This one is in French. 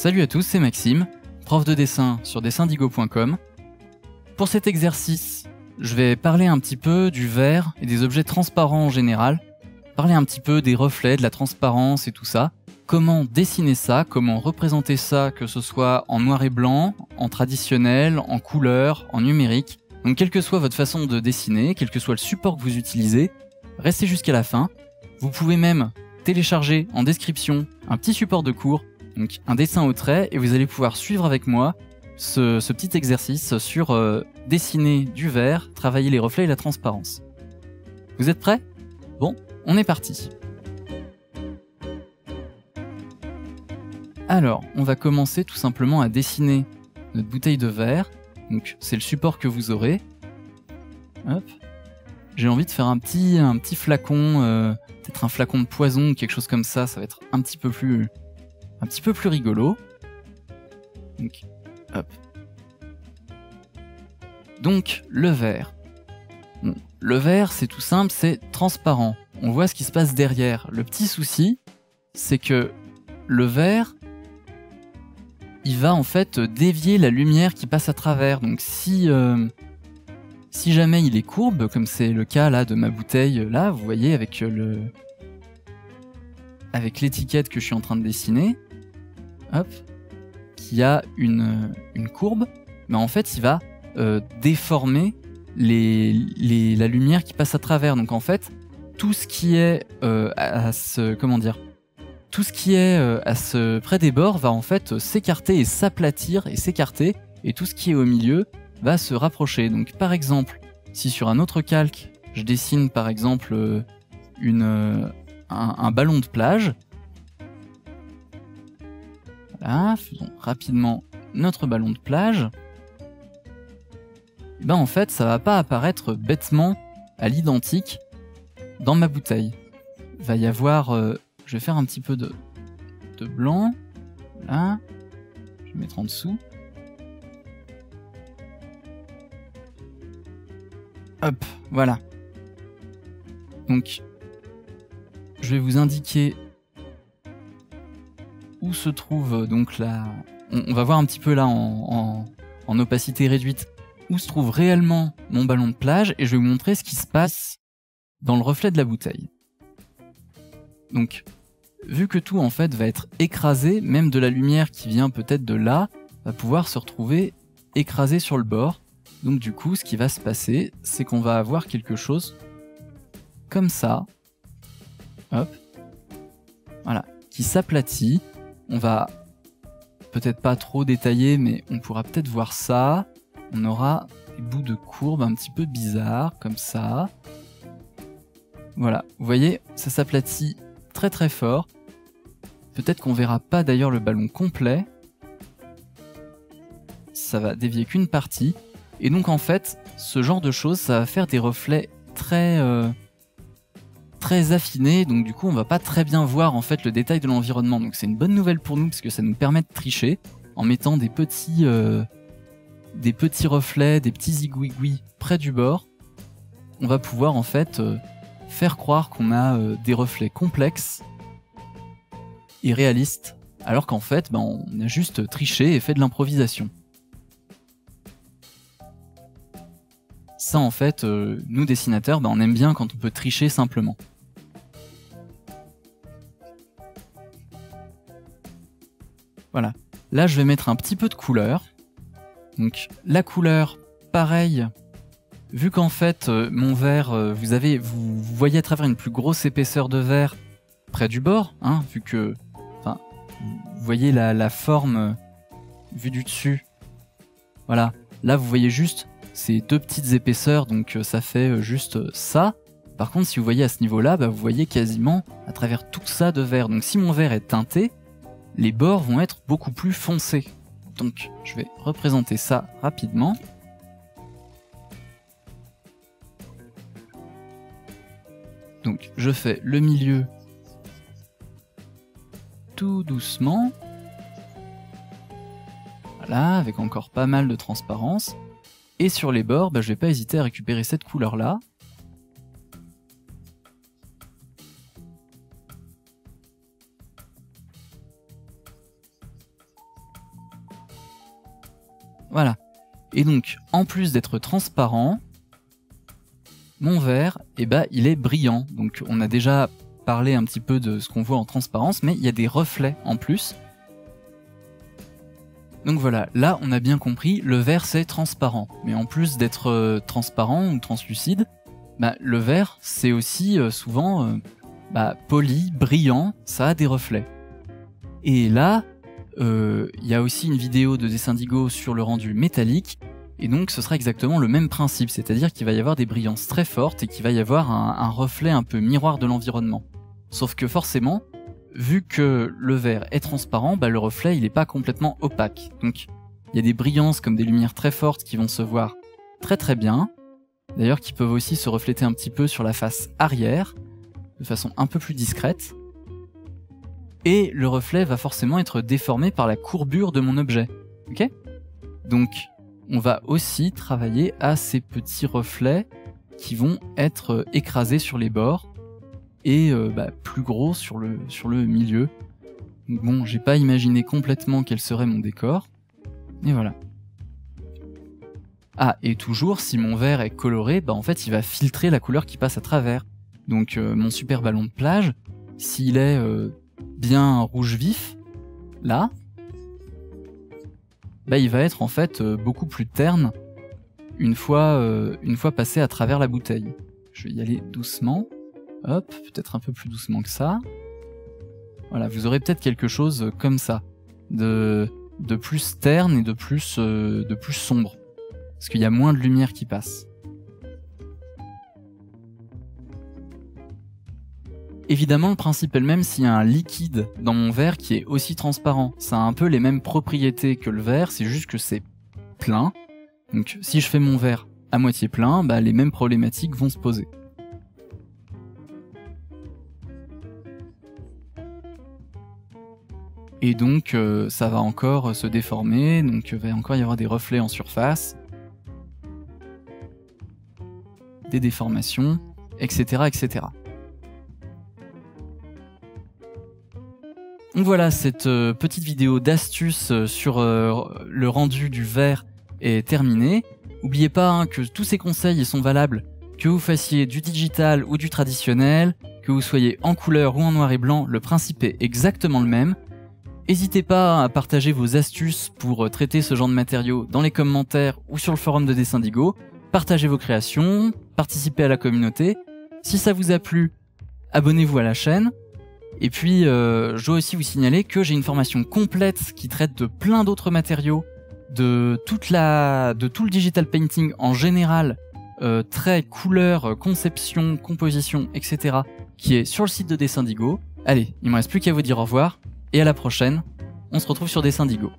Salut à tous, c'est Maxime, prof de dessin sur dessindigo.com. Pour cet exercice, je vais parler un petit peu du verre et des objets transparents en général, parler un petit peu des reflets, de la transparence et tout ça, comment dessiner ça, comment représenter ça, que ce soit en noir et blanc, en traditionnel, en couleur, en numérique. Donc quelle que soit votre façon de dessiner, quel que soit le support que vous utilisez, restez jusqu'à la fin. Vous pouvez même télécharger en description un petit support de cours, donc un dessin au trait, et vous allez pouvoir suivre avec moi ce petit exercice sur dessiner du verre, travailler les reflets et la transparence. Vous êtes prêts ? Bon, on est parti. Alors, on va commencer tout simplement à dessiner notre bouteille de verre. Donc, c'est le support que vous aurez. Hop. J'ai envie de faire un petit flacon, peut-être un flacon de poison ou quelque chose comme ça. Ça va être un petit peu plus rigolo. Donc, hop. Donc, le verre. Bon, le verre, c'est tout simple, c'est transparent. On voit ce qui se passe derrière. Le petit souci, c'est que le verre, il va en fait dévier la lumière qui passe à travers. Donc si jamais il est courbe, comme c'est le cas là de ma bouteille, là, vous voyez avec l'étiquette que je suis en train de dessiner, hop, qui a une courbe, mais en fait il va déformer la lumière qui passe à travers. Donc en fait, tout ce qui est près des bords va en fait s'écarter et s'aplatir et s'écarter, et tout ce qui est au milieu va se rapprocher. Donc par exemple, si sur un autre calque, je dessine par exemple un ballon de plage, voilà, faisons rapidement notre ballon de plage, et ben en fait ça va pas apparaître bêtement à l'identique dans ma bouteille. Il va y avoir... je vais faire un petit peu de blanc, là, je vais mettre en dessous. Hop, voilà. Donc, je vais vous indiquer où se trouve donc là. On va voir un petit peu là en opacité réduite où se trouve réellement mon ballon de plage, et je vais vous montrer ce qui se passe dans le reflet de la bouteille. Donc, vu que tout en fait va être écrasé, même de la lumière qui vient peut-être de là, va pouvoir se retrouver écrasé sur le bord. Donc du coup, ce qui va se passer, c'est qu'on va avoir quelque chose comme ça, hop, voilà, qui s'aplatit. On va peut-être pas trop détailler, mais on pourra peut-être voir ça. On aura des bouts de courbe un petit peu bizarres, comme ça. Voilà, vous voyez, ça s'aplatit très très fort. Peut-être qu'on verra pas d'ailleurs le ballon complet. Ça va dévier qu'une partie. Et donc en fait, ce genre de choses, ça va faire des reflets très affinés. Donc du coup, on va pas très bien voir en fait le détail de l'environnement. Donc c'est une bonne nouvelle pour nous, parce que ça nous permet de tricher en mettant des petits reflets, des petits zigouigouis près du bord. On va pouvoir en fait faire croire qu'on a des reflets complexes et réalistes, alors qu'en fait, on a juste triché et fait de l'improvisation. Ça, en fait, nous dessinateurs, on aime bien quand on peut tricher simplement. Voilà. Là, je vais mettre un petit peu de couleur. Donc, la couleur, pareil, vu qu'en fait, mon verre, vous voyez à travers une plus grosse épaisseur de verre près du bord, hein, vu que, vous voyez la forme vue du dessus. Voilà. Là, vous voyez juste ces deux petites épaisseurs, donc ça fait juste ça. Par contre, si vous voyez à ce niveau-là, vous voyez quasiment à travers tout ça de verre. Donc si mon verre est teinté, les bords vont être beaucoup plus foncés. Donc je vais représenter ça rapidement. Donc je fais le milieu tout doucement. Voilà, avec encore pas mal de transparence. Et sur les bords, je vais pas hésiter à récupérer cette couleur-là. Voilà. Et donc, en plus d'être transparent, mon verre, eh ben, il est brillant. Donc on a déjà parlé un petit peu de ce qu'on voit en transparence, mais il y a des reflets en plus. Donc voilà, là on a bien compris, le verre c'est transparent. Mais en plus d'être transparent ou translucide, bah, le verre c'est aussi souvent poli, brillant, ça a des reflets. Et là, il y a aussi une vidéo de Dessindigo sur le rendu métallique, et donc ce sera exactement le même principe, c'est-à-dire qu'il va y avoir des brillances très fortes et qu'il va y avoir un reflet un peu miroir de l'environnement. Sauf que forcément, vu que le verre est transparent, le reflet il est pas complètement opaque. Donc il y a des brillances comme des lumières très fortes qui vont se voir très très bien, d'ailleurs qui peuvent aussi se refléter un petit peu sur la face arrière, de façon un peu plus discrète. Et le reflet va forcément être déformé par la courbure de mon objet. Ok ? Donc on va aussi travailler à ces petits reflets qui vont être écrasés sur les bords et plus gros sur le milieu. Donc bon, j'ai pas imaginé complètement quel serait mon décor, et voilà. Ah, et toujours, si mon verre est coloré, en fait il va filtrer la couleur qui passe à travers. Donc mon super ballon de plage, s'il est bien rouge vif, là, il va être en fait beaucoup plus terne une fois passé à travers la bouteille. Je vais y aller doucement. Hop, peut-être un peu plus doucement que ça. Voilà, vous aurez peut-être quelque chose comme ça, de plus terne et de plus sombre, parce qu'il y a moins de lumière qui passe. Évidemment, le principe est le même s'il y a un liquide dans mon verre qui est aussi transparent. Ça a un peu les mêmes propriétés que le verre, c'est juste que c'est plein. Donc si je fais mon verre à moitié plein, les mêmes problématiques vont se poser. Et donc ça va encore se déformer, donc il va encore y avoir des reflets en surface, des déformations, etc. etc. Donc voilà, cette petite vidéo d'astuce sur le rendu du verre est terminée. N'oubliez pas que tous ces conseils sont valables, que vous fassiez du digital ou du traditionnel, que vous soyez en couleur ou en noir et blanc, le principe est exactement le même. N'hésitez pas à partager vos astuces pour traiter ce genre de matériaux dans les commentaires ou sur le forum de Dessindigo. Partagez vos créations, participez à la communauté. Si ça vous a plu, abonnez-vous à la chaîne. Et puis, je dois aussi vous signaler que j'ai une formation complète qui traite de plein d'autres matériaux, de tout le digital painting en général, traits, couleurs, conception, composition, etc., qui est sur le site de Dessindigo. Allez, il me reste plus qu'à vous dire au revoir, et à la prochaine, on se retrouve sur Dessindigo.